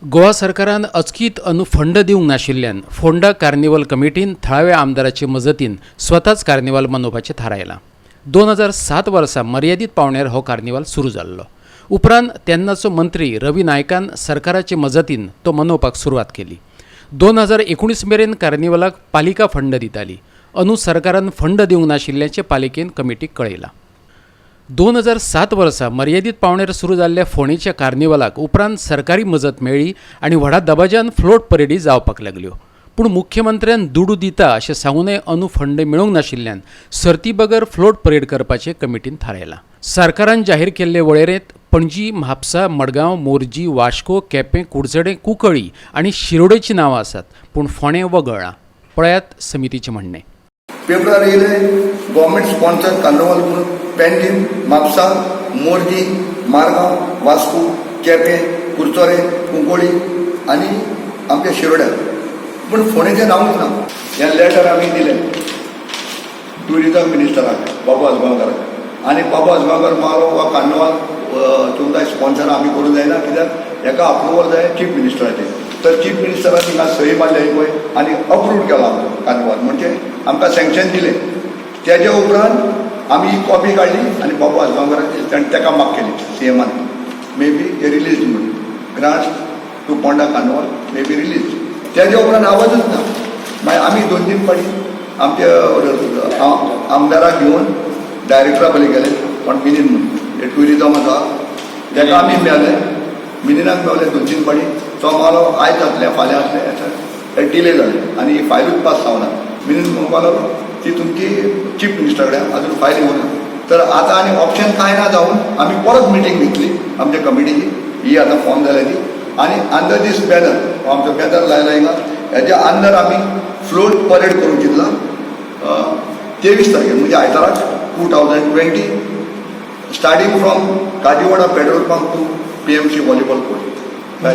गोवा सरकारान अचकीत फंड दिवंक नाशिल्ल्यान फोंडा कार्निवल कमिटीन थळाव्या आमदाराचे मजतीन स्वताच कार्निवल मनोवपाचें थारायलां। 2007 वर्सा मर्यादीत पावण्यार हो कार्निवल सुरू जाल्लो। उपरांत तेन्नाचो मंत्री रवी नायकान सरकाराचे मजतीन तो मनोवपाक सुरवात केली। 2019 मेरेन कार्निवलाक पालिका फंड दिताली। सरकारान फंड दिवंक नाशिल्ल्याचें पालिकेन कमिटीक कळयलां। 2007 वर्सा मर्यादीत पावण्यार सुरू जाल्ल्या फोंडेच्या कार्निवलाक उपरांत सरकारी मजत मेळ्ळी आनी व्हडा दबाज्यान फ्लोट परेडी जावपाक लागल्यो। पूण मुख्यमंत्र्यान दुडू दिता अशें सांगूनय फंड मेळूंक नाशिल्ल्यान सर्ती बगर फ्लोट परेड करपाचें कमिटीन थारायलां। सरकारान जाहीर केल्ले वळेरेंत पणजी, म्हापसा, मडगांव, मोरजी, वास्को, केपें, कुडचडें, कुंकळ्ळी आनी शिरोडेचीं नांवां आसात, पूण फोंडें वगळ्ळां। पळयात समितीचें म्हणणें। पेपरार येयले गव्हर्मेंट स्पॉन्सर कार्निवल म्हणून पेंजीम, म्हापसा, मोरजी, मारगांव, वास्को, केपें, कुडचोरे, कुंकळ्ळी आनी आमच्या शिरोड्या, पूण फोंडेचें नांवूच ना। हें लेटर आमी दिलें ट्युरिजम मिनिस्टराक बाबू आजगांवकाराक, आनी बाबू आजगांवकार मारो वा कार्निवल चोवदा स्पॉन्सर आमी करूं जायना, कित्याक हेका अप्रुवल जाय चीफ मिनिस्टराचें। तर चीफ मिनिस्टरान थिंगा सही मारल्या पळय आनी अप्रूव केलो आमचो कार्निवल, म्हणजे आमकां सँक्शन दिलें। तेजे उपरांत आमी ही कॉपी काडली आनी बाबू आजगांवकाराक ताणें ताका माग केली सीएमान, मे बी हे रिलीज म्हणून grants to Ponda carnival may be release. तेजे उपरांत आवाजूच ना। मागीर आमी 2-3 फाटी आमच्या आमदाराक घेवन डायरेक्टरा कडेन गेले, पण मिनीन म्हणून हे ट्युरिजम आसा ताका आमी मेळ्ळे, मिनिनाक मेळ्ळे 2-3 फाटी। तो मालो आयज जातलें फाल्यां जातलें, हें डिले जालें आनी ही फायलूच पास जावना। मिनीन म्हणपाक लागलो ती तुमची चीफ मिनिस्टरा कडेन अजून फायल येवना। तर आतां आनी ऑप्शन कांय ना जावन आमी परत मिटींग घेतली आमच्या कमिटीची, ही आतां फॉर्म जाल्या ती, आनी अंडर दीस बॅनर आमचो बॅनर लायला हिंगा, हेज्या अंडर आमी फ्लोट परेड करूंक चिंतला 23 तारखेर म्हणजे आयताराक 2020 starting from Kajiwada petrol pump to PMC volleyball court. हय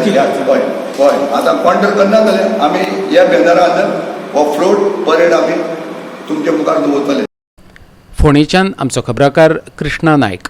हय, आतां कोण जर करना जाल्यार आमी ह्या बॅनरा अंडर हो फ्लोट परेड आमी तुमच्या मुखार दवरतले। फोंडेच्यान आमचो खबराकार कृष्णा नायक।